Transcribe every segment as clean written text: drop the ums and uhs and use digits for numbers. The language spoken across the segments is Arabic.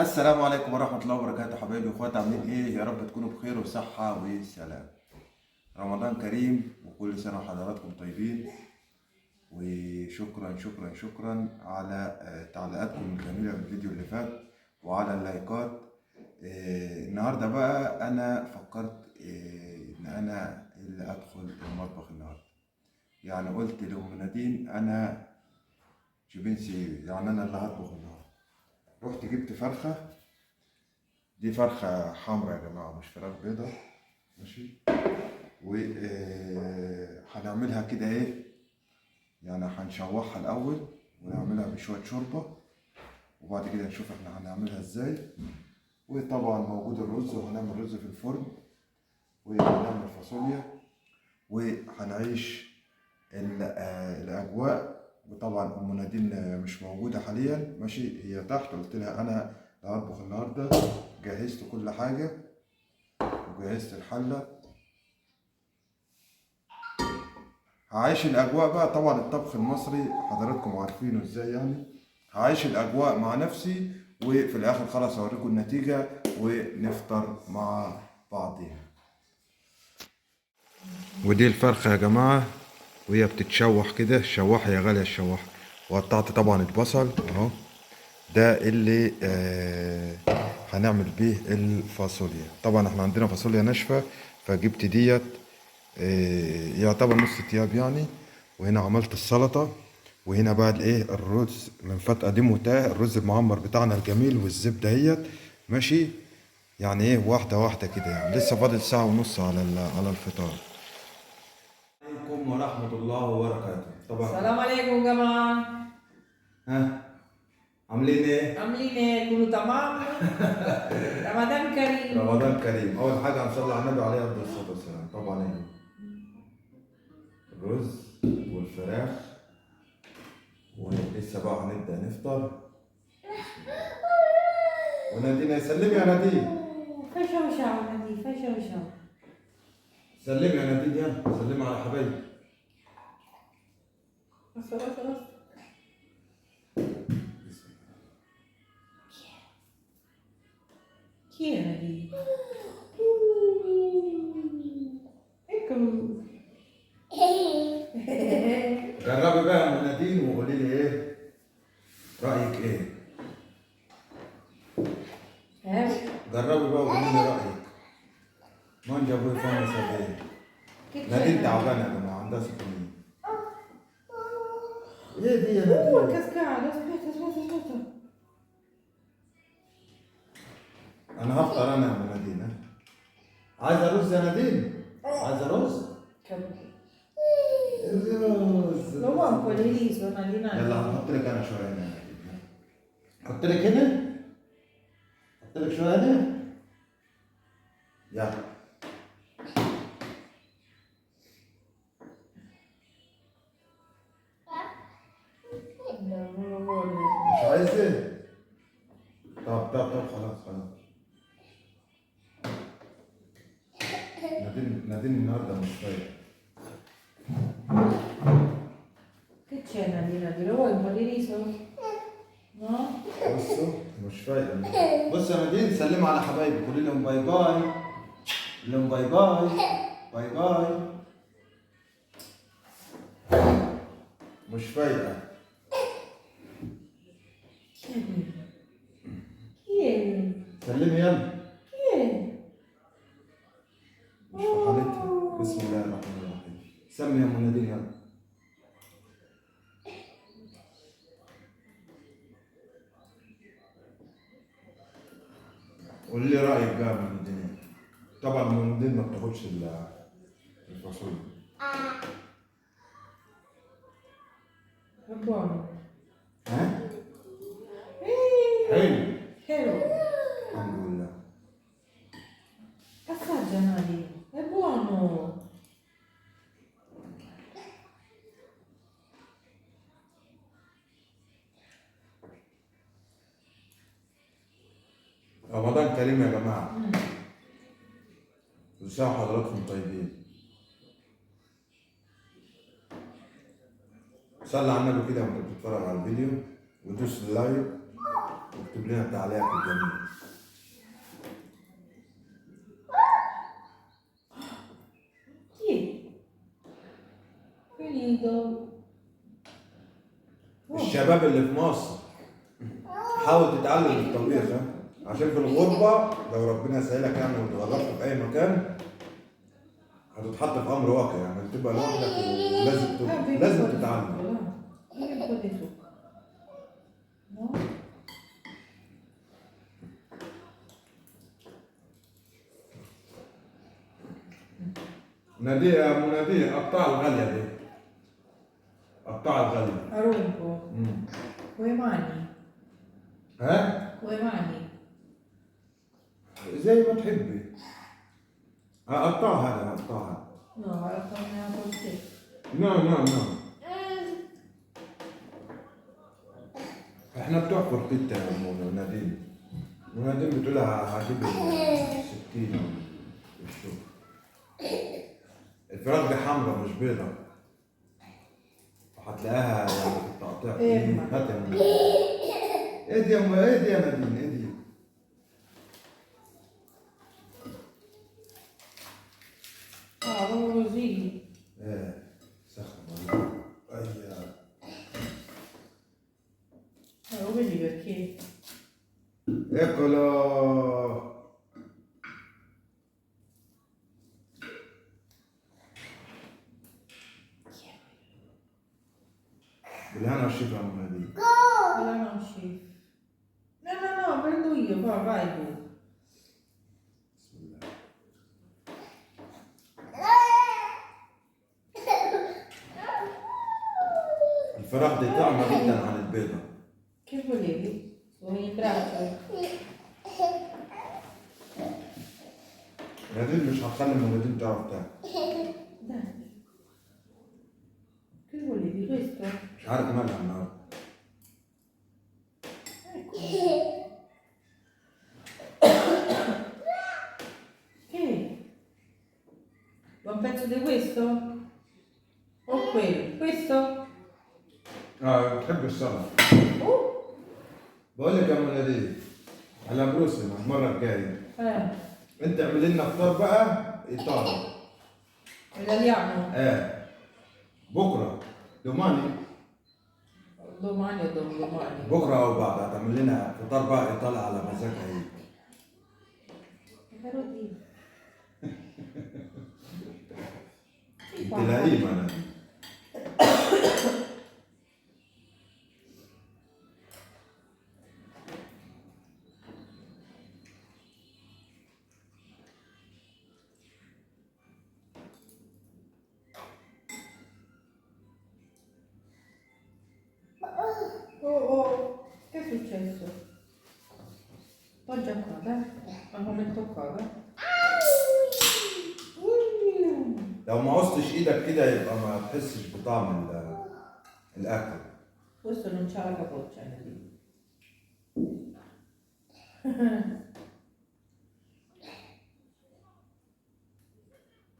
السلام عليكم ورحمة الله وبركاته حبايبي واخواتي، عاملين ايه؟ يا رب تكونوا بخير وصحة وسلام. رمضان كريم وكل سنة وحضراتكم طيبين. وشكرا شكرا شكرا على تعليقاتكم الجميلة في الفيديو اللي فات وعلى اللايكات. النهاردة بقى أنا فكرت إن أنا اللي أدخل المطبخ النهاردة. يعني قلت لأم نادين أنا جبنسي، يعني أنا اللي هطبخ النهاردة. رحت جبت فرخة، دي فرخة حمرا يا جماعة مش فراخ بيضة، ماشي. وهنعملها كده ايه، يعني هنشوحها الأول ونعملها بشوية شوربة، وبعد كده نشوف احنا هنعملها ازاي. وطبعا موجود الرز، وهنعمل رز في الفرن، وهنعمل فاصوليا، وهنعيش الأجواء. وطبعا أم نادين مش موجودة حاليا، ماشي، هي تحت. قلت لها أنا اللي هطبخ النهاردة، جهزت كل حاجة وجهزت الحلة. هعيش الاجواء بقى، طبعا الطبخ المصري حضراتكم عارفينه ازاي يعني. هعيش الاجواء مع نفسي، وفي الاخر خلاص اوريكم النتيجة ونفطر مع بعضينا. ودي الفرخة يا جماعة وهي بتتشوح كده، الشواحة يا غالية الشواحة. وقطعت طبعا البصل اهو، ده اللي هنعمل بيه الفاصوليا. طبعا احنا عندنا فاصوليا ناشفة، فجبت ديت يعتبر نص تياب يعني. وهنا عملت السلطة، وهنا بقى الايه الرز من فتقة قديم وتاه، الرز المعمر بتاعنا الجميل والزبدة اهيت، ماشي. يعني ايه واحدة واحدة كده، يعني لسه فاضل ساعة ونص على على الفطار. عليكم ورحمة الله وبركاته. طبعا السلام عليكم يا جماعة. ها، عاملين ايه؟ عاملين ايه؟ كله تمام؟ رمضان كريم. رمضان كريم. أول حاجة هنصلي على النبي عليه أفضل الصلاة والسلام. طبعا إيه؟ الرز والفراخ، ولسه بقى هنبدأ نفطر. ونادين سلمي يا نادين، فشوشة عمدي فشوشة. سلمي يا نادين، يلا سلمي على حبايبي. بس بس بس. كيرا دي. اكلوا. جربي بقى يا نادين وقولي لي إيه رأيك إيه؟ ها؟ جربي بقى وقولي لي رأيك. مانجا أبوي فاهم سبعين. نادين تعبانة يا جماعة، عندها سكرين. إيه دي يا نادين؟ كاسكاد اثبت اثبت اثبت. أنا هفطر أنا يا نادين. عايزة رز يا نادين؟ عايزة رز؟ الرز. Lo vuoi un po' di riso, una يلا dinamica? هنحط لك انا شويه هنا. احط لك هنا، احط لك شويه هنا. يلا. No, non lo voglio. مش عايزه؟ طب خلاص خلاص. نادين النهارده مش فايق. Che c'è Nadina? Lo vuoi un po' di riso? No? بصوا مش فايق. بص يا نادين، سلمي على حبايبي، قولي لهم باي باي. قولي لهم باي باي. باي باي. مش فايقه. Chi è quello? Chi è? سلمي يلا. Chi è? مش في حالتها. بسم الله الرحمن الرحيم. سمي يا ام نادين يلا. قولي لي رايك بقى من الدنيا. طبعا من الدنيا ما بتاخدش الفاصوليا. È buono. ها؟ حلو. Hello. الحمد لله. Assaggia Nadi. È buono. رمضان كريم يا جماعة، كل سنة وحضراتكم طيبين. صلي على النبي كده وانت بتتفرج على الفيديو، ودوس اللايك اكتب لنا التعليقات الجميلة. Chi? Finito. الشباب اللي في مصر حاول تتعلم الطبيخ، ها؟ عشان في الغربة لو ربنا سهلك يعني وتغربت في أي مكان هتتحط في أمر واقع، يعني تبقى لوحدك ولازم لازم تتعلم. Un po' di zucchero. No? مناديل يا مناديل، قطع الغالية دي، قطع الغالية. Arunco. Con le mani. ها؟ Con le mani. زي ما تحبي. قطعها هذا، قطعها. No, la fanno così. نو. احنا بتوع فرقتها يا مناديل. مناديل بتقول لها هجيب السكينة والشوك. الفراخ دي حمرا مش بيضة. وهتلاقيها يعني في التقطيع. هات يا مناديل. ايدي يا نادين، ايدي. Ah, proprio così. سخن والله. ايوه. Lo vedi perché? اكلو. بالهنا والشفا يا مناديل. Quella non c'è. No, prendo io, poi vai tu. بسم الله. الفراخ دي طعمة جدا عن البيضة. Che volevi? Vuoi il braccio? نادين مش هتخلي منادين تعرف تاكل. Dai. Che volevi? Questo? مش عارف مالها النهارده. Che? Un pezzo di questo? O quello? Questo? بتحب السلطة. Uh! بقول لك يا منادين على بروسنا المرة الجاية. انت اعمل لنا فطار بقى ايطالي. Italiano? بكرة domani. Domani o dopodomani? بكرة او بعد هتعمل لنا فطار بقى ايطالي على مزاجها هي. Carotine. انت لئيمة انا. Oh, che è successo? Poggia qua, dai. Ma come è toccata? لو ما عوزتش ايدك كده يبقى ما تحسش بطعم الاكل. Questo non c'ha la capoccia, vedi?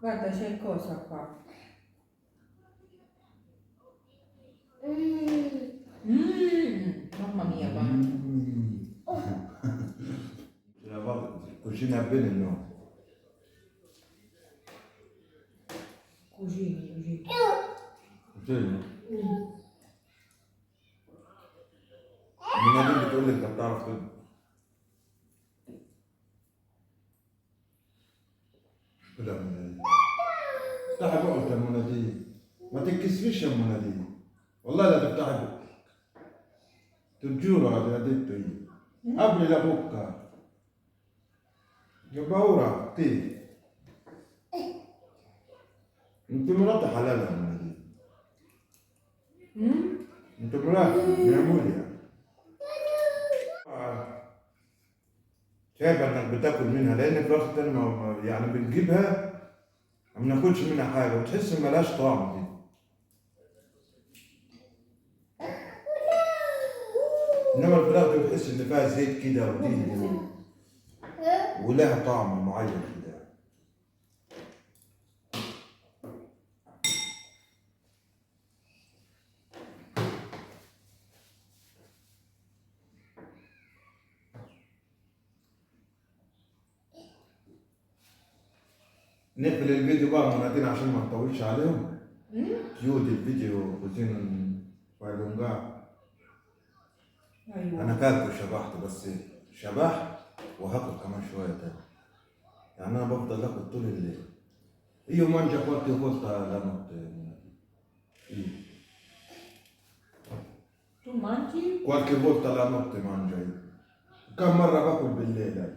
Guarda, c'è cosa qua. Mamma mia, guarda. cucina bene o no? Cucini. Cucina? مناديل بتقول لي انت بتعرف تطبخ. كده يا مناديل. افتحي بقك يا مناديل. ما تتكسفيش يا مناديل. والله لا تفتحي بقك. تجورا يا detto io. Apri la bocca. Che paura, te. انت مراتي حلال يا مناديل. انت مراتي يا موليا. شايفه انك بتاكل منها لان في وقت تاني يعني بنجيبها ما بناكلش منها حاجه وتحس ان ملهاش طعم دي. انما الفراخ دي بتحس ان فيها زيت كده ودي ولها طعم معين كده. نقفل الفيديو بقى منادين عشان ما نطولش عليهم. كيوت الفيديو كوزين فايلونجا. ايوه انا كلت وشبعت، بس شبعت وهاكل كمان شويه تاني. يعني انا بفضل اكل طول الليل. ايوه مانجا qualche volta la notte. Io. tu mangi Qualche volta la notte mangio io. كم مرة باكل بالليل أنا؟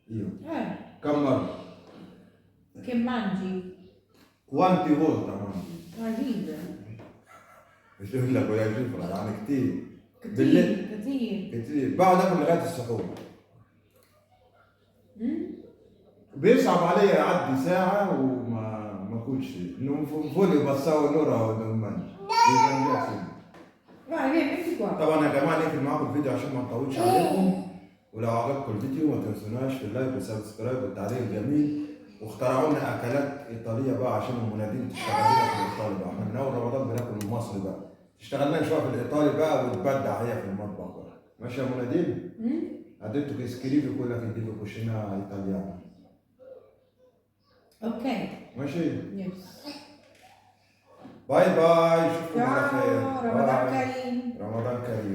io. كم مرة؟ che mangi Quanti volte mangio؟ ma ride مش يقول لك ولا شفرة يعني كتير. كتير بالليل كتير كتير بقعد اكل لغاية السحور. بيصعب عليا يعدي ساعة وما اكلش. انه فولي بصاوي نورا ودومان. vai vieni metti qua طبعا يا جماعة نقفل معاكم الفيديو عشان ما نطولش عليكم. ولو عجبكم الفيديو ما تنسوناش في اللايك والسبسكرايب والتعليق الجميل. واخترعوا لنا اكلات ايطاليه بقى عشان المنادين تشتغل لنا في الايطالي بقى. احنا من اول رمضان بناكل المصري بقى. تشتغل لنا شويه في الايطالي بقى وتبدع هي في المطبخ بقى. ماشي يا منادين؟ Ha detto che scrivi quella che deve cucinare italiana. ok ماشي؟ yes باي باي، اشوفكم على خير. ciao Ramadan باي. Karim رمضان كريم.